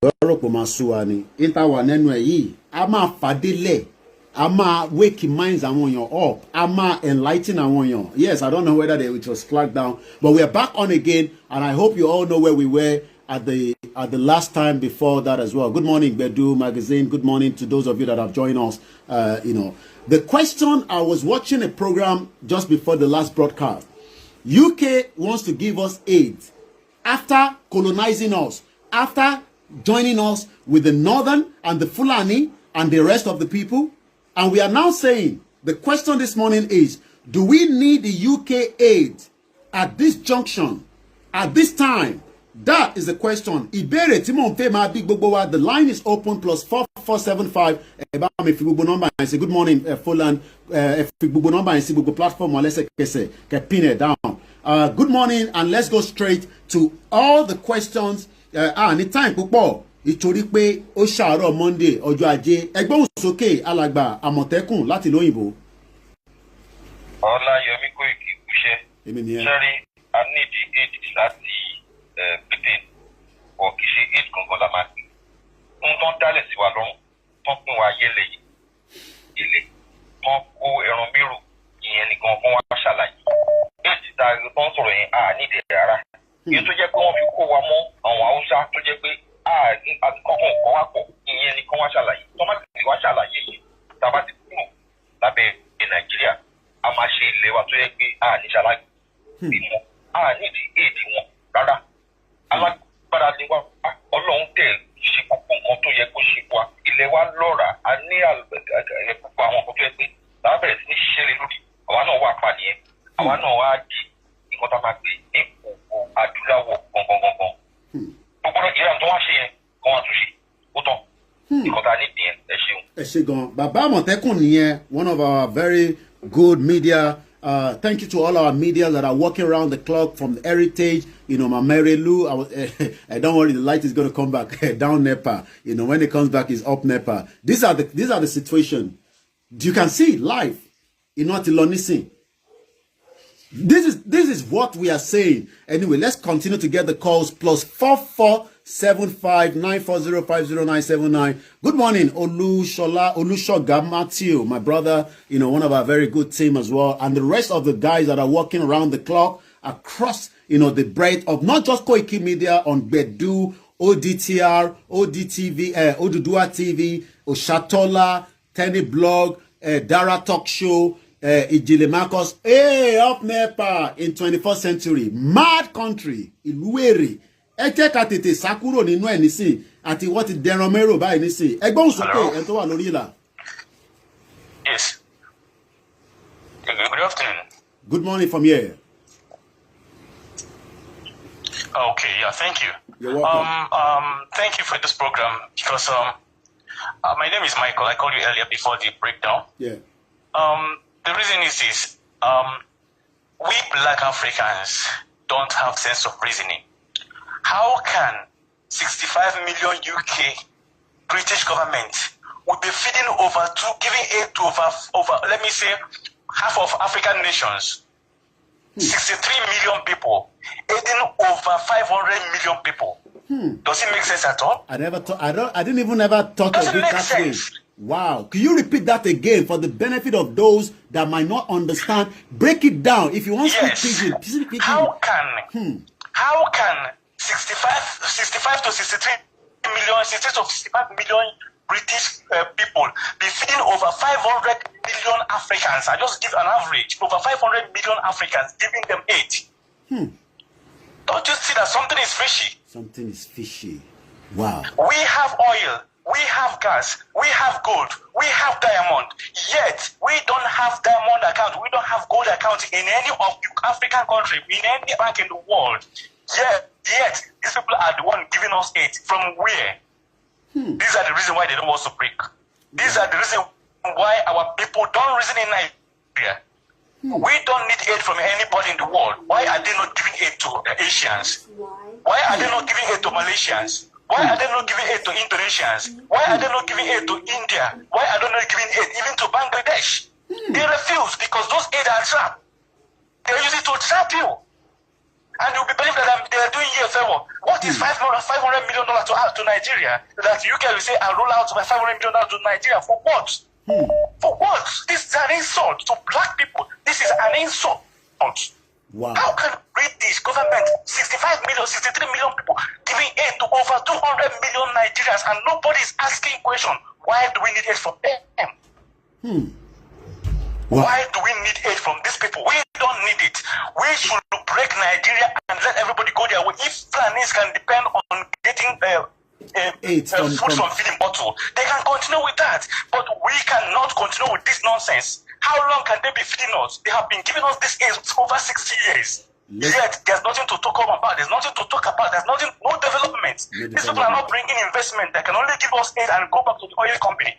ọ̀rọ̀ pọ̀ máa sú wa ni ìtawà nẹ́nu ẹ̀ yìí a máa fàdílẹ̀ a máa wake minds àwọn èèyàn up a máa enlighten àwọn èèyàn. Yes, I don't know whether it was flagged down, but we are back on again, and I hope you all know where we were at the last time before that as well. Good morning, Bedu Magazine. Good morning to those of you that have joined us. The question, I was watching a program just before the last broadcast. UK wants to give us aid after colonizing us, after joining us with the Northern and the Fulani and the rest of the people. And we are now saying, the question this morning is, do we need the UK aid at this junction, at this time? That is the question. Ìbéèrè tí mò ń fẹ́ máa bí gbogbo wa. The line is open +4475. Ẹ bá mi fi gbogbo nọ́mbà yẹn sí. Good morning, Fulan. Ẹ fi gbogbo nọ́mbà yẹn sí gbogbo platform wa lẹ́sẹ̀kẹsẹ̀ kẹ́ pin it down. Good morning, and let's go straight to all the questions. Ní time púpọ̀ ìtorí pé ó ṣàárọ̀ Monday ọjọ́ Ajé. Ẹgbẹ́ òsókè alàgbà Àmọ̀tẹ́kùn láti lóyìnbó. Ọlá Yomi Koiki Kúṣẹ́. Èmi nìyẹn. Sẹ́rí, a ní di aid láti Britain or kì í ṣe aid gangan la máa pè. Ohun tó ń dálẹ̀ sí wa lọ́rùn, tó ń pín wa yẹ́lẹ̀ ilé, tó ń kó ẹran mérò, ìyẹn nìkan fún wa ṣàlàyé. Aid ta tó ń sọ̀rọ̀ yẹn, a ní ìdẹ̀ rárá. Èyí tó jẹ́ pé wọ́n fi kó wa mọ́ àwọn Haúsá tó jẹ́ pé àkọ́kọ́ nǹkan wá pọ̀, ìyẹn nìkan wá ṣàlàyé. Tó má ti wá ṣàlàyé yìí, tàbá ti kúrò lábẹ́ Nàìjíríà, a máa ṣe ilé wa tó yẹ pé a ní ṣàlàyé ìmọ̀, a ní ìdí aid wọn rárá. Alágbára ni wá, Ọlọ́run tẹ̀ ṣe gbogbo nǹkan tó yẹ kó ṣe wa. Ilẹ̀ wa lọ́ra, a ní gbogbo àwọn nǹkan tó yẹ pé lábẹ̀rẹ̀ sí ní ṣiṣẹ́ lé lórí. Àwa náà wà pa nìyẹn. Àwa náà wá di nǹkan tá a máa gbé ní òkú adúláwọ̀ gangan. Gbogbo Nàìjíríà tó wá ṣe yẹn, kó wá tún ṣe. Ó tán. Nǹkan tá a ní nìyẹn. Ẹ ṣeun. Ẹ ṣé gan. Bàbá Àmọ̀tẹ́kùn nìyẹn, one of our very good media. Thank you to all our media that are working around the clock, from the Heritage, my Mary Lou. Don't worry, the light is going to come back down NEPA. When it comes back, it's up NEPA. These are the situation. You can see it live. Tilonisi. This is what we are saying. Anyway, let's continue to get the calls. +4475 940507979. Good morning, Olushoga Matthew, my brother, one of our very good team as well, and the rest of the guys that are working around the clock across, the breadth of not just Koiki Media on Bedu, ODTR, ODTV, Odudua TV, Oshatola, Tenny Blog, Dara Talk Show, Ijile Marcos, up NEPA in 21st century, mad country, Iluere. Ẹ jẹ́ ká tètè sá kúrò nínú ẹ̀ nísìn àti wọ́n ti dẹran mẹ́rò báyìí nísìn. Ẹ gbóhùn sókè ẹ̀ tó wà lórí ìlà. Yes. Good afternoon. Good morning from here. Okay, yeah, thank you. You're welcome. Thank you for this program because my name is Michael. I called you earlier before the breakdown. Yeah. The reason is this: we Black Africans don't have sense of reasoning. How can 65 million UK British government would be feeding giving aid to over, let me say, half of African nations, 63 million people, aiding over 500 million people? Does it make sense at all? I didn't even ever thought of it that way. Wow. Can you repeat that again for the benefit of those that might not understand? Break it down. If you want to speak pidgin. How can 65 to 63 million, 60 to 65 million British people be feeding over 500 million Africans? I just give an average. Over 500 million Africans giving them aid. Don't you see that something is fishy? Something is fishy. Wow. We have oil. We have gas. We have gold. We have diamond. Yet, we don't have diamond account. We don't have gold account in any of African country, in any bank in the world. Yet, these people are the one giving us aid. From where? These are the reason why they don't want to break. These are the reason why our people don't reason in Nigeria. We don't need aid from anybody in the world. Why are they not giving aid to Asians? Why are they not giving aid to Malaysians? Why are they not giving aid to Indonesians? Why are they not giving aid to India? Why are they not giving aid even to Bangladesh? They refuse because those aid are trapped. They use it to trap you. And you'll be believing that they are doing you a favor. What is $500 million to Nigeria? That UK will say, I'll roll out my $500 million to Nigeria. For what? For what? This is an insult to black people. This is an insult. Wow. How can British government, 65 million, 63 million people, giving aid to over 200 million Nigerians, and nobody is asking question, why do we need aid from them? Wow. Why do we need aid from these people? We don't need it. We should break Nigeria and let everybody go their way. If Fulanis can depend on getting food from feeding bottle, they can continue with that. But we cannot continue with this nonsense. How long can they be feeding us? They have been giving us this aid over 60 years. Yet there's nothing to talk about. There's nothing to talk about. There's nothing, no development. These people are not bringing investment. They can only give us aid and go back to the oil company.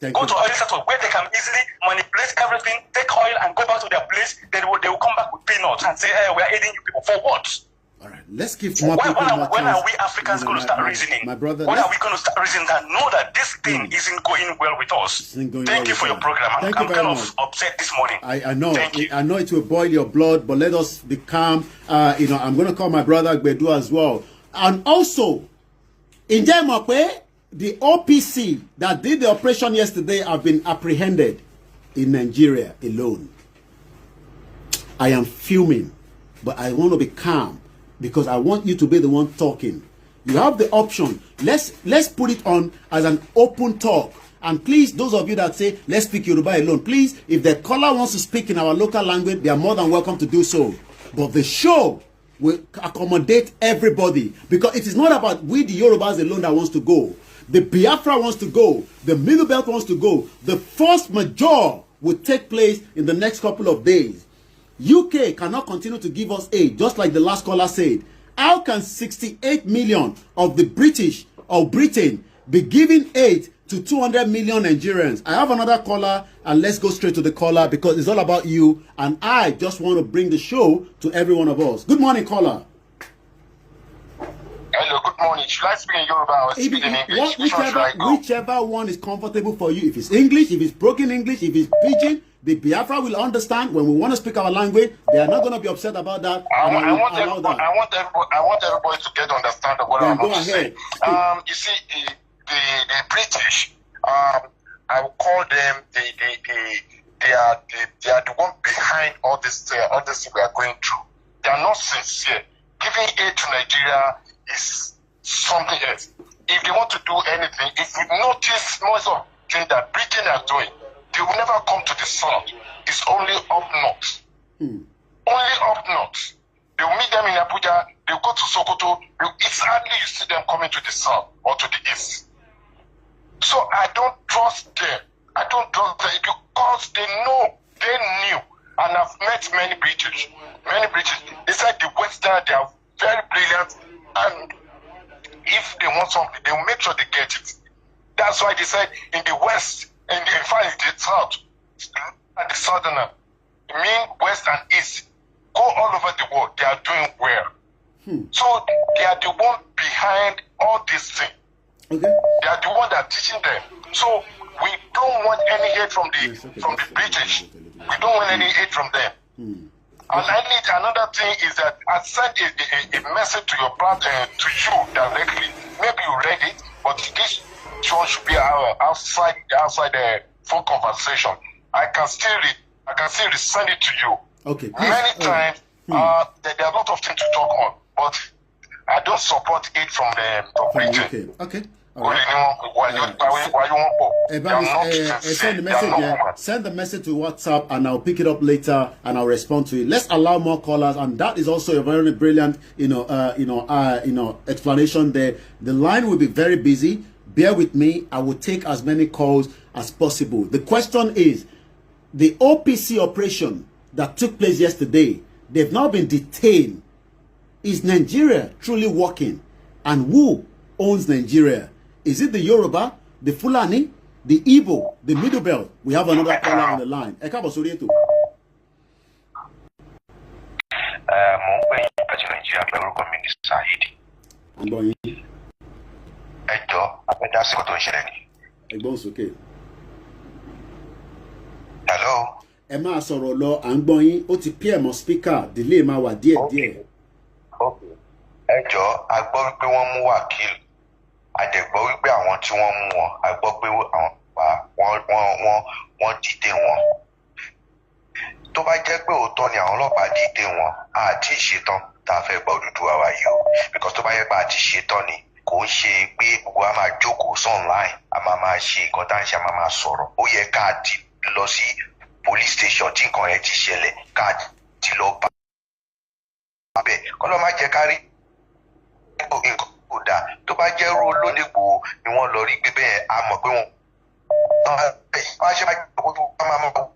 Go to oil sector where they can easily manipulate everything, take oil and go back to their place. Then they will come back with peanuts and say, hey, we are aiding you people. For what? All right, let's give more people when are we Africans going to start reasoning? My brother, when are we going to start reasoning that know that this thing isn't going well with us? Thank you for your program. I'm kind of upset this morning. I know. I know it will boil your blood, but let us be calm. I'm going to call my brother Gbedu as well. And also, in Jemape, the OPC that did the operation yesterday have been apprehended in Nigeria alone. I am fuming, but I want to be calm because I want you to be the one talking. You have the option. Let's put it on as an open talk. And please, those of you that say, let's speak Yoruba alone, please, if the caller wants to speak in our local language, they are more than welcome to do so. But the show will accommodate everybody because it is not about we the Yorubas alone that wants to go. The Biafra wants to go. The Middle Belt wants to go. The force majeure will take place in the next couple of days. UK cannot continue to give us aid, just like the last caller said. How can 68 million of the British or Britain be giving aid to 200 million Nigerians? I have another caller, and let's go straight to the caller because it's all about you, and I just want to bring the show to every one of us. Good morning, caller. Hello, good morning. Should I speak in Yoruba or speak in English? Whichever one is comfortable for you. If it's English, if it's broken English, if it's pidgin, the Biafra will understand. When we want to speak our language, they are not going to be upset about that. I want everybody to get understand of what I'm going to say. You see, the British, I will call them they are the one behind all this we are going through. They are not sincere. Giving aid to Nigeria is something else. If they want to do anything, if you notice most of things that Britain are doing, they will never come to the south. It's only up north. Only up north. They will meet them in Abuja, they will go to Sokoto, it's hardly you see them coming to the south or to the east. So I don't trust them. I don't trust them because they knew, and I've met many British. They said the Western, they are very brilliant, and if they want something, they will make sure they get it. That's why they said in the West, in fact, in the South, and the Southerner, mean West and East, go all over the world, they are doing well. So they are the one behind all this thing. Okay. They are the one that are teaching them. So we don't want any aid from the British. We don't want any aid from them. And I need another thing is that I sent a message to your brother, to you directly. Maybe you read it, but this one should be outside the full conversation. I can still send it to you. Okay. Many times, there are a lot of things to talk on, but I don't support it from the Britain. Okay. Send the message to WhatsApp and I'll pick it up later and I'll respond to it. Let's allow more callers, and that is also a very brilliant explanation there. The line will be very busy. Bear with me. I will take as many calls as possible. The question is, the OPC operation that took place yesterday, they've now been detained. Is Nigeria truly working? And who owns Nigeria? Is it the Yoruba, the Fulani, the Igbo, the Middle Belt? We have another caller on the line. Hello. Ẹ máa sọ̀rọ̀ lọ, à ń gbọ́ yín, ó ti pí ẹ̀mọ́ speaker, delay máa wà díẹ̀. ẹjọ́ a gbọ́ wípé wọ́n mú wákìlì a dẹ̀ gbọ́ wípé àwọn tí wọ́n mú wọn a gbọ́ pé wọ́n dìde wọn. Tó bá jẹ́ pé òótọ́ ni àwọn ọlọ́pàá dìde wọn àti ìṣetán tá a fẹ́ gba Odùduwà wa yìí o, because tó bá yẹ pé àti ìṣetán ni kò ń ṣe pé gbogbo a máa jókòó online a máa ṣe nǹkan tá à ń ṣe a máa sọ̀rọ̀. Ó yẹ ká ti lọ sí police station tí nǹkan yẹn ti ṣẹlẹ̀ ká ti lọ bá bẹ́ẹ̀ kọ́ ló má jẹ́ ká rí nǹkan kò dáa. Tó bá jẹ́ rú olódìgbò ni wọ́n lọ rí gbé bẹ́ẹ̀ a mọ̀ pé wọ́n ṣe máa jókòó tó máa mọ̀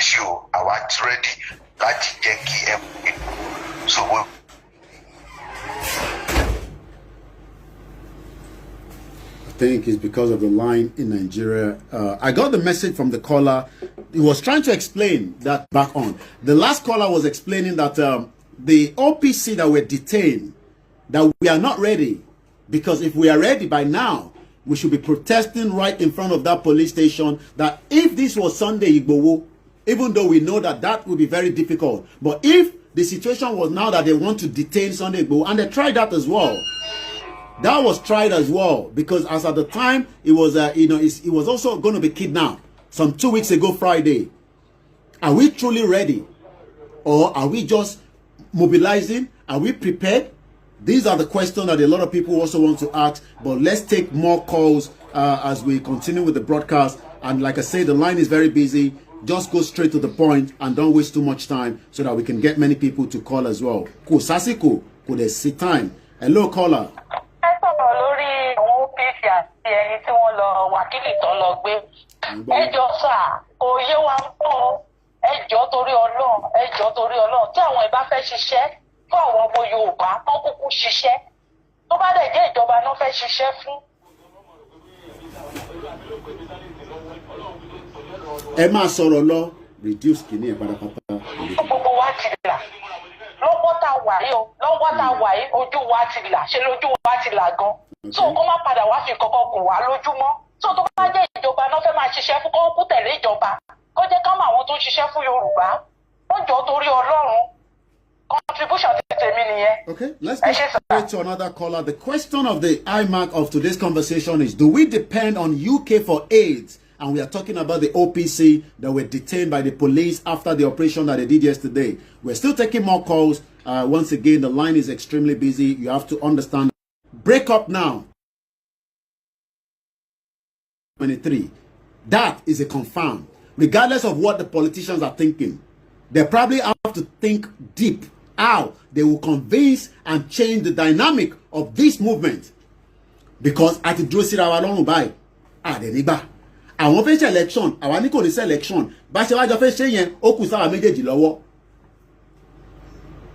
ṣe o àwa ready láti jẹ́ kí ẹ sọ̀wọ́. I think it's because of the line in Nigeria. I got the message from the caller. He was trying to explain that back on. The last caller was explaining that the OPC that were detained, that we are not ready. Because if we are ready by now, we should be protesting right in front of that police station. That if this was Sunday Igboho, even though we know that that would be very difficult. But if the situation was now that they want to detain Sunday Igboho, and they tried that as well. That was tried as well, because as at the time it was, it was also going to be kidnapped some 2 weeks ago Friday. Are we truly ready, or are we just mobilizing? Are we prepared? These are the questions that a lot of people also want to ask. But let's take more calls as we continue with the broadcast. And like I say, the line is very busy. Just go straight to the point and don't waste too much time, so that we can get many people to call as well. Kò sásìkò, kò dẹ̀ sí time. Hello, caller. Lórí àwọn OPC àti ẹni tí wọ́n lọ wákìlì tó lọ gbé. Ẹjọ́ sà, kò yé wa mọ́. Ẹjọ́ torí Ọlọ́run. Tí àwọn ìbá fẹ́ ṣiṣẹ́ fún àwọn ọmọ Yorùbá, wọ́n kúkú ṣiṣẹ́. Tó bá dẹ̀ jẹ́ ìjọba náà fẹ́ ṣiṣẹ́ fún. Ẹ máa sọ̀rọ̀ lọ, reduce kìíní ẹ̀ pátápátá. Gbogbo wa ti là. Lọ́wọ́ tá a wà yìí, ojú wa ti là. Ṣé lójú wa ti là gan? So kó má padà wá fi kankan kò wá lójúmọ́. So tó bá jẹ́ ìjọba náà fẹ́ máa ṣiṣẹ́ fún, kó kú tẹ̀lé ìjọba. Kó jẹ́ ká mọ àwọn tó ń ṣiṣẹ́ fún Yorùbá. Ó jọ torí Ọlọ́run. Contribution ti tèmi nìyẹn. Okay, let's go straight to another caller. The question of the IMAC of today's conversation is, do we depend on UK for aid? And we are talking about the OPC that were detained by the police after the operation that they did yesterday. We're still taking more calls. Once again, the line is extremely busy. You have to understand. Break up now. 23. That is a confirm. Regardless of what the politicians are thinking, they probably have to think deep how they will convince and change the dynamic of this movement. Because at the Drosira Along by Adeniba. Àwọn fẹ́ ṣe election, àwọn ní kò ní ṣe election. Bá ṣe wájọ fẹ́ ṣe yẹn, ó kù sáwà méjèèjì lọ́wọ́.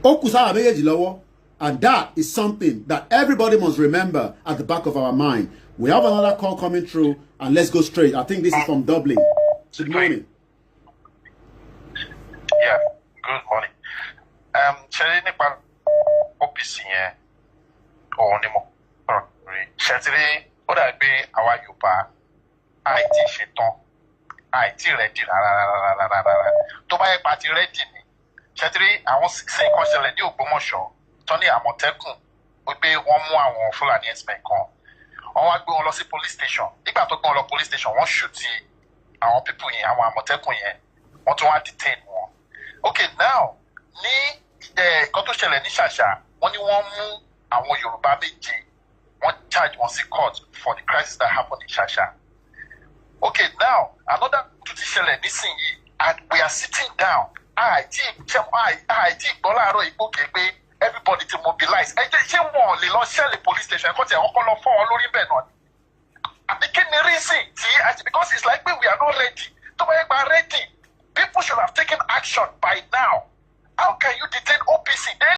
Ó kù sáwà méjèèjì lọ́wọ́. And that is something that everybody must remember at the back of our mind. We have another call coming through, and let's go straight. I think this is from Dublin. Good morning. Yeah, good morning. Ṣé nípa OPC yẹn, òun ni mo rọ̀ rí. Ṣé ti rí ó dàgbé àwa Yorùbá àìtí ṣetán àìtí rẹ́dì rárá. Tó bá yẹ pa ti rẹ́dì ni. Ṣé ti rí àwọn sísìn kan ṣẹlẹ̀ ní Ògbómọ̀ṣọ́ tó ní Àmọ̀tẹ́kùn wípé wọ́n mú àwọn Fúlàní ẹ̀sìn kan. Wọ́n wá gbé wọn lọ sí police station. Nígbà tó gbé wọn lọ police station, wọ́n ṣùtì àwọn people yẹn, àwọn Àmọ̀tẹ́kùn yẹn. Wọ́n tún wá detain wọn. Okay, now ní nǹkan tó ṣẹlẹ̀ ní Ṣàṣà, wọ́n ní wọ́n mú àwọn Yorùbá méje. Wọ́n charge wọn sí court for the crisis that happened in Ṣàṣà. Okay, now another tó ti ṣẹlẹ̀ nísìnyí, and we are sitting down. Àìtí ìgbọ́ láàárọ̀ ìgbókè pé everybody to mobilize. Ẹ jẹ́ ṣé wọ́n lè lọ ṣẹ́lẹ̀ police station ẹ̀kọ́ tí àwọn kọ́ lọ fọ́ wọn lórí bẹ́ẹ̀ náà ni. Àbí kí ni reason tí because it's like we are not ready. Tó bá yẹ gba ready, people should have taken action by now. How can you detain OPC?